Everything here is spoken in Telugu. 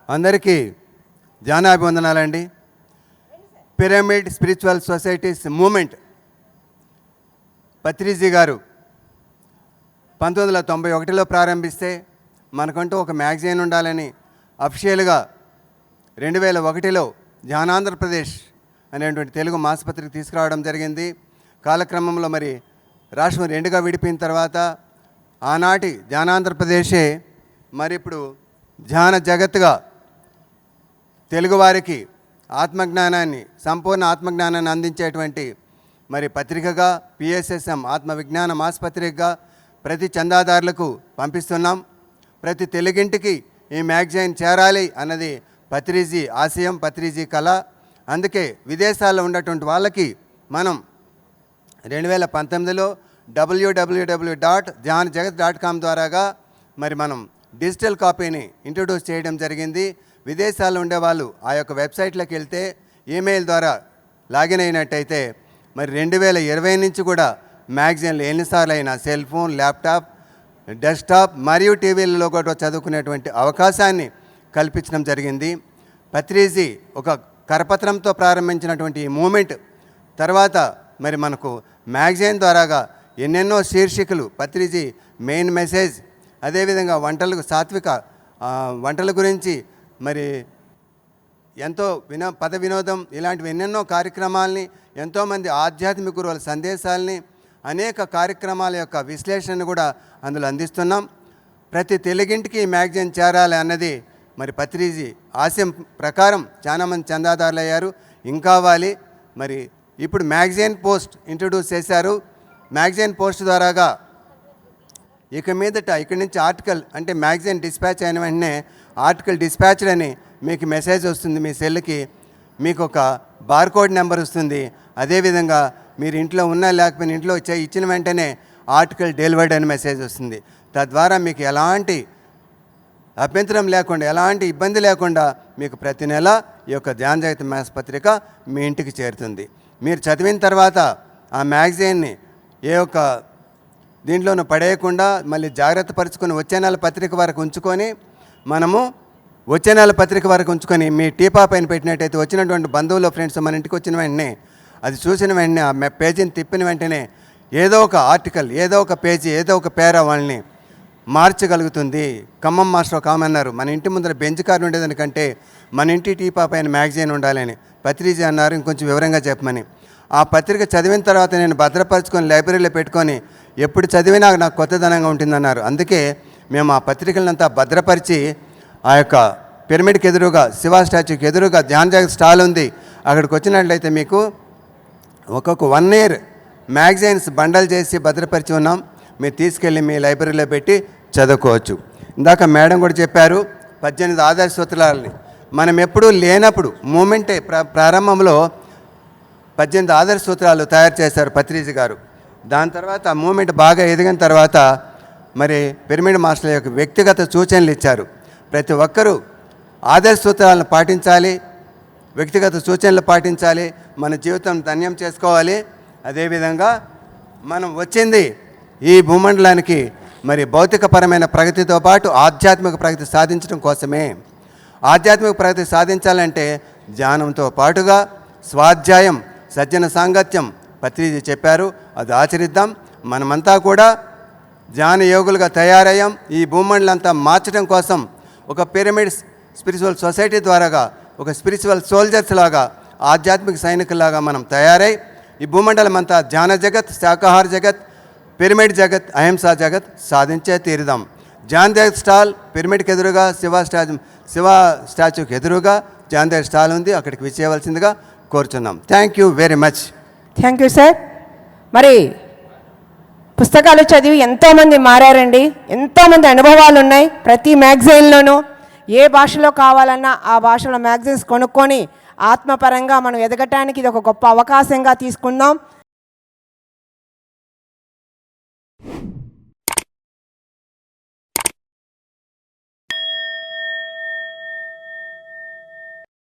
అందరికీ ధ్యానాభివందనాలండి. Pyramid spiritual societies movement Patriji గారు 1991లో ప్రారంభిస్తే మనకంటూ ఒక మ్యాగజైన్ ఉండాలని అఫీషియల్గా 2001లో ధ్యానాంధ్రప్రదేశ్ అనేటువంటి తెలుగు మాసపత్రిక తీసుకురావడం జరిగింది. కాలక్రమంలో మరి రాష్ట్రం రెండుగా విడిపోయిన తర్వాత ఆనాటి ధ్యానాంధ్రప్రదేశే మరి ఇప్పుడు ధ్యాన జగత్తుగా తెలుగువారికి ఆత్మజ్ఞానాన్ని, సంపూర్ణ ఆత్మజ్ఞానాన్ని అందించేటువంటి మరి పత్రికగా పిఎస్ఎస్ఎం ఆత్మవిజ్ఞాన మాసపత్రికగా ప్రతి చందాదారులకు పంపిస్తున్నాం. ప్రతి తెలుగింటికి ఈ మ్యాగజైన్ చేరాలి అన్నది పత్రిజీ ఆశయం, పత్రిజీ కళ. అందుకే విదేశాల్లో ఉన్నటువంటి వాళ్ళకి మనం 2019లో www.dhyanjagat.com ద్వారాగా మరి మనం డిజిటల్ కాపీని ఇంట్రొడ్యూస్ చేయడం జరిగింది. విదేశాల్లో ఉండేవాళ్ళు ఆ యొక్క వెబ్సైట్లోకి వెళ్తే ఈమెయిల్ ద్వారా లాగిన్ అయినట్టయితే మరి 2020 నుంచి కూడా మ్యాగజైన్లు ఎన్నిసార్లు అయినా సెల్ ఫోన్, ల్యాప్టాప్, డెస్క్టాప్ మరియు టీవీలలో కూడా చదువుకునేటువంటి అవకాశాన్ని కల్పించడం జరిగింది. పత్రిజీ ఒక కరపత్రంతో ప్రారంభించినటువంటి ఈ మూమెంట్ తర్వాత మరి మనకు మ్యాగజైన్ ద్వారాగా ఎన్నెన్నో శీర్షికలు, పత్రిజీ మెయిన్ మెసేజ్, అదేవిధంగా వంటలకు సాత్విక వంటల గురించి మరి ఎంతో పద వినోదం ఇలాంటివి ఎన్నెన్నో కార్యక్రమాలని, ఎంతోమంది ఆధ్యాత్మిక గురువుల సందేశాలని, అనేక కార్యక్రమాల యొక్క విశ్లేషణను కూడా అందులో అందిస్తున్నాం. ప్రతి తెలుగింటికి ఈ మ్యాగజైన్ చేరాలి అన్నది మరి పత్రిజీ ఆశయం ప్రకారం చాలామంది చందాదారులు అయ్యారు. ఇంకా అవ్వాలి. మరి ఇప్పుడు మ్యాగజైన్ పోస్ట్ ఇంట్రొడ్యూస్ చేశారు. మ్యాగజైన్ పోస్ట్ ద్వారాగా ఇక మీదట ఇక్కడి నుంచి ఆర్టికల్ అంటే మ్యాగజైన్ డిస్పాచ్ అయిన వెంటనే ఆర్టికల్ డిస్పాచ్డ్ అని మీకు మెసేజ్ వస్తుంది. మీ సెల్కి మీకు ఒక బార్కోడ్ నెంబర్ వస్తుంది. అదేవిధంగా మీరు ఇంట్లో ఉన్నా లేకపోయినా ఇంట్లో ఇచ్చిన వెంటనే ఆర్టికల్ డెలివర్డ్ అని మెసేజ్ వస్తుంది. తద్వారా మీకు ఎలాంటి అభ్యంతరం లేకుండా, ఎలాంటి ఇబ్బంది లేకుండా మీకు ప్రతి నెల ఈ యొక్క ధ్యాన జగత్ మాసపత్రిక మీ ఇంటికి చేరుతుంది. మీరు చదివిన తర్వాత ఆ మ్యాగజైన్ని ఏ ఒక్క దీంట్లోనూ పడేయకుండా మళ్ళీ జాగ్రత్త పరుచుకొని వచ్చే నెల పత్రిక వరకు ఉంచుకొని మీ టీపా పైన పెట్టినట్టయితే వచ్చినటువంటి బంధువులు, ఫ్రెండ్స్ మన ఇంటికి వచ్చిన వెంటనే అది చూసిన వెంటనే ఆ పేజీని తిప్పిన వెంటనే ఏదో ఒక ఆర్టికల్, ఏదో ఒక పేజీ, ఏదో ఒక పేరా వాళ్ళని మార్చగలుగుతుంది. ఖమ్మం మాస్టర్ ఒక ఆమె అన్నారు, మన ఇంటి ముందర బెంచ్ కారు ఉండేదానికంటే మన ఇంటి టీపా పైన మ్యాగజైన్ ఉండాలని. పత్రిజీ అన్నారు ఇంకొంచెం వివరంగా చెప్పమని. ఆ పత్రిక చదివిన తర్వాత నేను భద్రపరుచుకొని లైబ్రరీలో పెట్టుకొని ఎప్పుడు చదివినా నాకు కొత్తదనంగా ఉంటుందన్నారు. అందుకే మేము ఆ పత్రికలంతా భద్రపరిచి ఆ యొక్క పిరమిడ్కి ఎదురుగా, శివ స్టాచ్యూకి ఎదురుగా ధ్యాన జగత్ స్టాల్ ఉంది. అక్కడికి వచ్చినట్లయితే మీకు ఒక్కొక్క 1 year మ్యాగజైన్స్ బండల్ చేసి భద్రపరిచి ఉన్నాం. మీరు తీసుకెళ్ళి మీ లైబ్రరీలో పెట్టి చదువుకోవచ్చు. ఇందాక మేడం కూడా చెప్పారు 18 ఆదర్శ సూత్రాలని మనం ఎప్పుడూ లేనప్పుడు మూమెంటే ప్రారంభంలో 18 ఆదర్శ సూత్రాలు తయారు చేశారు పత్రిజీ గారు. దాని తర్వాత మూమెంట్ బాగా ఎదిగిన తర్వాత మరి పిరమిడ్ మాస్టర్ల యొక్క వ్యక్తిగత సూచనలు ఇచ్చారు. ప్రతి ఒక్కరూ ఆదర్శ సూత్రాలను పాటించాలి, వ్యక్తిగత సూచనలు పాటించాలి, మన జీవితం ధన్యం చేసుకోవాలి. అదేవిధంగా మనం వచ్చింది ఈ భూమండలానికి మరి భౌతికపరమైన ప్రగతితో పాటు ఆధ్యాత్మిక ప్రగతి సాధించడం కోసమే. ఆధ్యాత్మిక ప్రగతి సాధించాలంటే ధ్యానంతో పాటుగా స్వాధ్యాయం, సజ్జన సాంగత్యం పత్రిజీ చెప్పారు, అది ఆచరిద్దాం. మనమంతా కూడా ధ్యాన యోగులుగా తయారయ్యాం. ఈ భూమండలంతా మార్చడం కోసం ఒక పిరమిడ్ స్పిరిచువల్ సొసైటీ ద్వారాగా ఒక స్పిరిచువల్ సోల్జర్స్ లాగా, ఆధ్యాత్మిక సైనికులాగా మనం తయారై ఈ భూమండలం అంతా ధ్యాన జగత్, శాకాహార జగత్, పిరమిడ్ జగత్, అహింసా జగత్ సాధించే తీరుదాం. ధ్యాన జగత్ స్టాల్ పిరమిడ్కి ఎదురుగా, శివ స్టాచ్యూకి ఎదురుగా ధ్యాన జగత్ స్టాల్ ఉంది. అక్కడికి విచ్చేయవలసిందిగా కోరుచున్నాం. Thank you very much. Thank you sir. మరి పుస్తకాలు చదివి ఎంతోమంది మారారండి, ఎంతోమంది అనుభవాలు ఉన్నాయి. ప్రతి మ్యాగజైన్లోనూ ఏ భాషలో కావాలన్నా ఆ భాషలో మ్యాగజైన్స్ కొనుక్కొని ఆత్మపరంగా మనం ఎదగటానికి ఇది ఒక గొప్ప అవకాశంగా తీసుకుందాం.